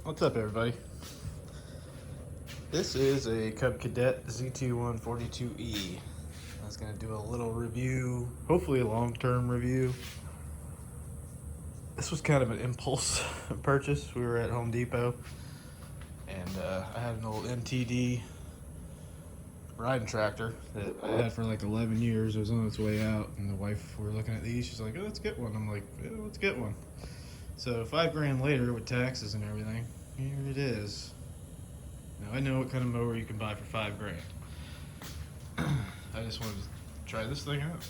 What's up, everybody? This is a Cub Cadet zt1 42E. I was going to do a little review, hopefully a long-term review. This was kind of an impulse purchase. We were at Home Depot, and I had an old MTD riding tractor that I had for like 11 years. It was on its way out, and the wife, we were looking at these. She's like, "Oh, let's get one." I'm like, "Yeah, let's get one." So $5,000 later with taxes and everything, here it is. Now I know what kind of mower you can buy for $5,000. I just wanted to try this thing out.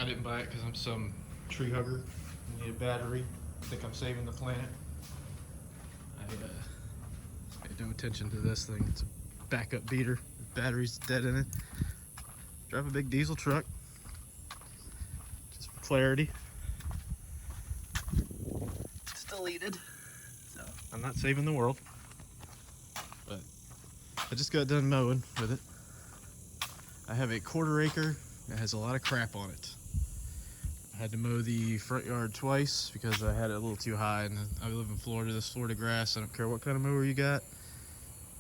I didn't buy it because I'm some tree hugger. I need a battery. I think I'm saving the planet. I paid no attention to this thing. It's a backup beater. The battery's dead in it. Drive a big diesel truck. Just for clarity. It's deleted. So I'm not saving the world. But I just got done mowing with it. I have a 1/4 acre that has a lot of crap on it. I had to mow the front yard twice because I had it a little too high, and I live in Florida. This Florida grass, I don't care what kind of mower you got,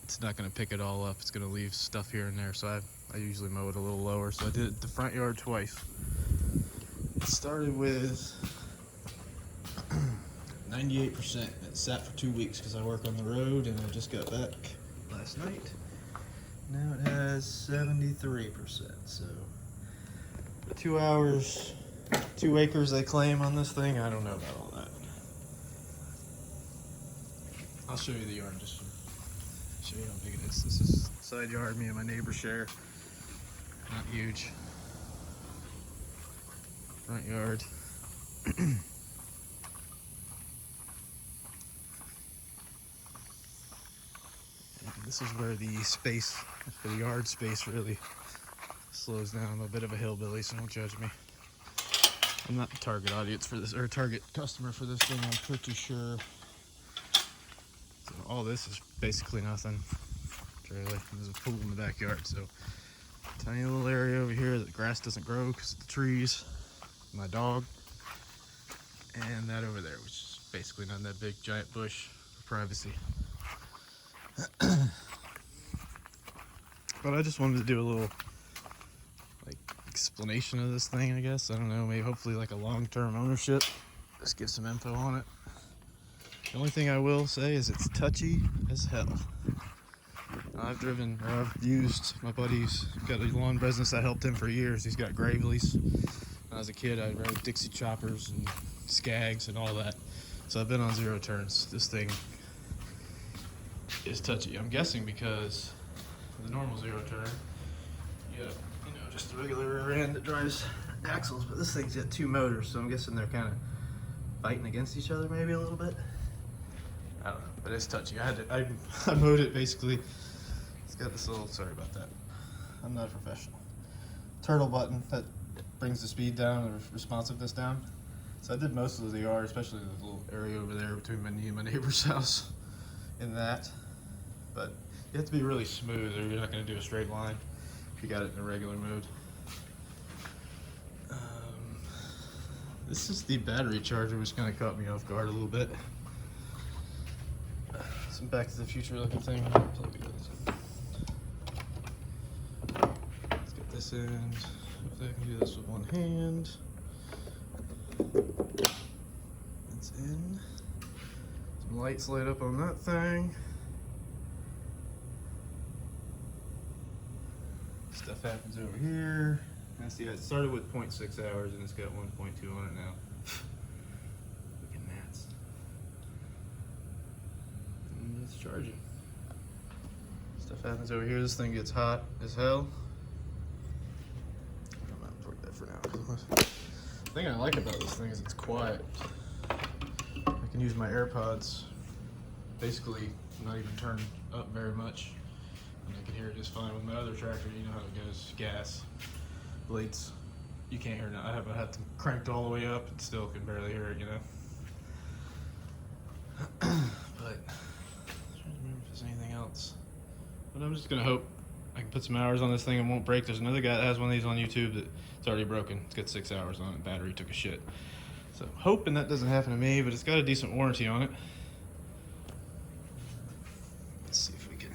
it's not going to pick it all up. It's going to leave stuff here and there, so I usually mow it a little lower. So I did it the front yard twice. It started with 98%. It sat for 2 weeks because I work on the road, and I just got back last night. Now it has 73%. So 2 hours, 2 acres they claim on this thing. I don't know about all that. I'll show you the yard just to show you how big it is. This is the side yard me and my neighbor share. Not huge. Front yard. This is where the space, for the yard space, really slows down. I'm a bit of a hillbilly, so don't judge me. I'm not the target audience for this, or target customer for this thing, I'm pretty sure. So all this is basically nothing, really. There's a pool in the backyard, so tiny little area over here that the grass doesn't grow because of the trees, my dog, and that over there, which is basically not that big giant bush for privacy. But I just wanted to do a little explanation of this thing, I guess. I don't know, maybe hopefully like a long-term ownership. Just give some info on it. The only thing I will say is it's touchy as hell. I've used my buddy's got a lawn business. I helped him for years. He's got Gravely's. When I was a kid, I rode Dixie choppers and Skags and all that. So I've been on zero turns. This thing is touchy. I'm guessing because the normal zero turn, you have, just the regular rear end that drives axles, but this thing's got 2 motors, so I'm guessing they're kind of fighting against each other maybe a little bit. I don't know, but it's touchy. I mowed it basically. It's got this little, sorry about that. I'm not a professional. Turtle button that brings the speed down or responsiveness down. So I did most of the yard, especially the little area over there between me and my neighbor's house in that. But you have to be really smooth or you're not going to do a straight line if you got it in a regular mode. This is the battery charger, which kind of caught me off guard a little bit. Some Back to the Future looking thing. Let's get this in. Hopefully I can do this with one hand. It's in. Some lights light up on that thing. Stuff happens over here. And see, it started with 0.6 hours and it's got 1.2 on it now. Looking gnats. And it's charging. Stuff happens over here. This thing gets hot as hell. I'm not gonna that for now. The thing I like about this thing is it's quiet. I can use my AirPods basically not even turn up very much. And I can hear it just fine. With my other tractor, you know how it goes, gas, blades, you can't hear it now. I haven't had to cranked all the way up and still can barely hear it, But I'm trying to remember if there's anything else. But I'm just gonna hope I can put some hours on this thing and won't break. There's another guy that has one of these on YouTube that it's already broken. It's got 6 hours on it. Battery took a shit. So I'm hoping that doesn't happen to me, but it's got a decent warranty on it. Let's see if we can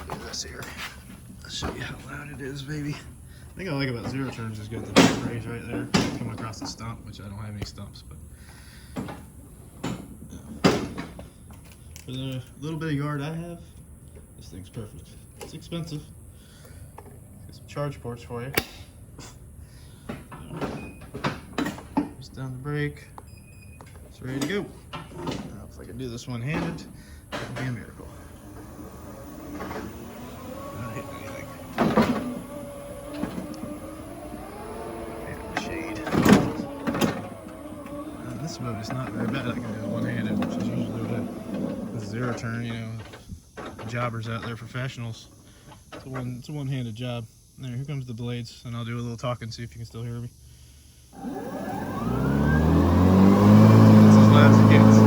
do this here. I'll show you how loud it is, baby. The thing I like about zero turns is got the back raise right there, coming across the stump, which I don't have any stumps, but for the little bit of yard I have, this thing's perfect. It's expensive. Got some charge ports for you. Just down the brake. It's ready to go. Now, if I can do this one-handed, that would be a miracle. Not hitting anything. And shade. This mode is not very bad. I can do it one-handed, which is usually what a zero turn, you know, jobbers out there, professionals. It's a one-handed job. There, here comes the blades, and I'll do a little talking, see if you can still hear me. It's as loud as it gets.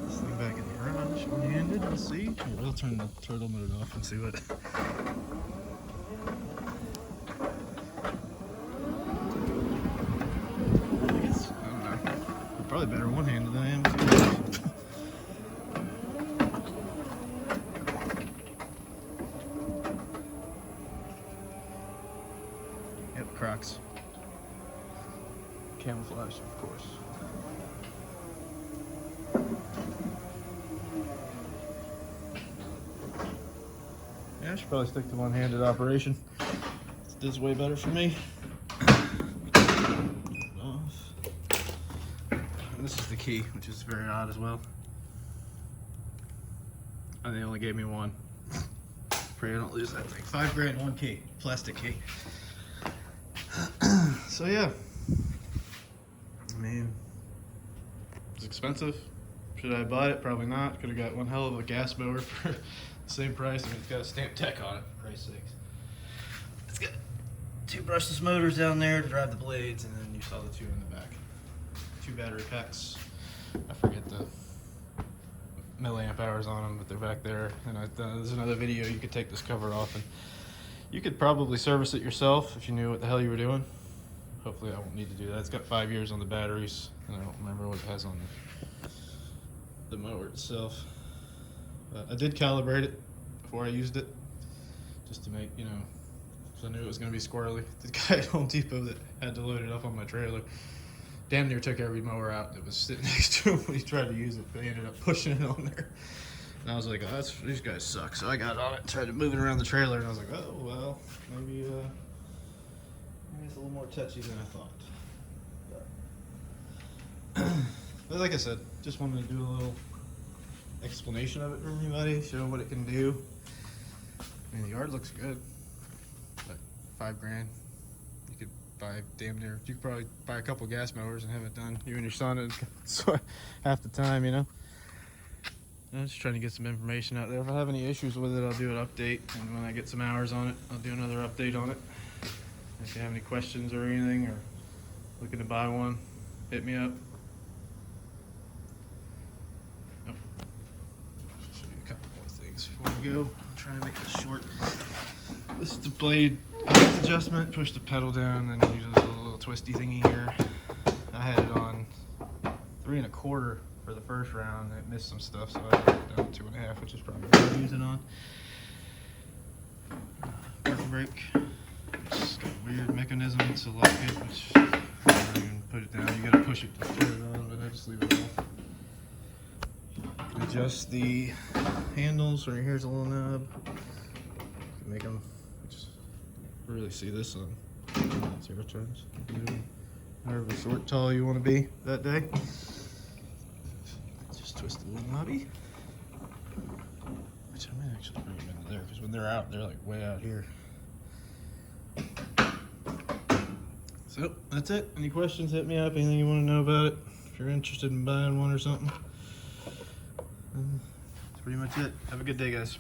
This thing back in the garage, one-handed. Let's see. Here, we'll turn the turtle mode off and see what. Probably better one-handed than I am two. Yep, Crocs. Camouflage, of course. Yeah, I should probably stick to one-handed operation. This is way better for me. This is the key, which is very odd as well. And they only gave me one. Pray I don't lose that thing. $5 grand, one key, plastic key. So yeah, I mean, it's expensive. Should I have bought it? Probably not. Could have got one hell of a gas mower for the same price. I mean, it's got a stamp tech on it, for Christ's sakes. It's got two brushless motors down there to drive the blades, and then you saw the two in the back. Two battery packs. I forget the milliamp hours on them, but they're back there. And there's another video. You could take this cover off, and you could probably service it yourself if you knew what the hell you were doing. Hopefully, I won't need to do that. It's got 5 years on the batteries, and I don't remember what it has on the mower itself. But I did calibrate it before I used it, just to make, you know, because I knew it was going to be squirrely. The guy at Home Depot that had to load it up on my trailer damn near took every mower out that was sitting next to him when he tried to use it, but he ended up pushing it on there. And I was like, oh, these guys suck. So I got on it and tried to move it around the trailer, and I was like, oh, well, maybe it's a little more touchy than I thought. But like I said, just wanted to do a little explanation of it for everybody, show what it can do. I mean, the yard looks good. Like $5 grand. You could buy damn near, you could probably buy a couple gas mowers and have it done. You and your son in half the time, you know. I'm just trying to get some information out there. If I have any issues with it, I'll do an update, and when I get some hours on it, I'll do another update on it. If you have any questions or anything, or looking to buy one, hit me up. Oh. I'll show you a couple more things before we go. I'll try and make this short. This is the blade adjustment. Push the pedal down, and then you do this little twisty thingy here. I had it on 3 1/4 for the first round. It missed some stuff, so I put it down 2 1/2, which is probably what I'm using on. Parking brake. It's got a weird mechanism to lock it, which I don't even put it down. You gotta push it to turn it on, but I just leave it off. Adjust the handles. Right here's a little knob. Make them. Just really see this on 0 turns. However short, tall you want to be that day. Just twist the little knobby. Which I might actually bring them into there, because when they're out, they're like way out here. So that's it. Any questions, hit me up. Anything you want to know about it, if you're interested in buying one or something. That's pretty much it. Have a good day, guys.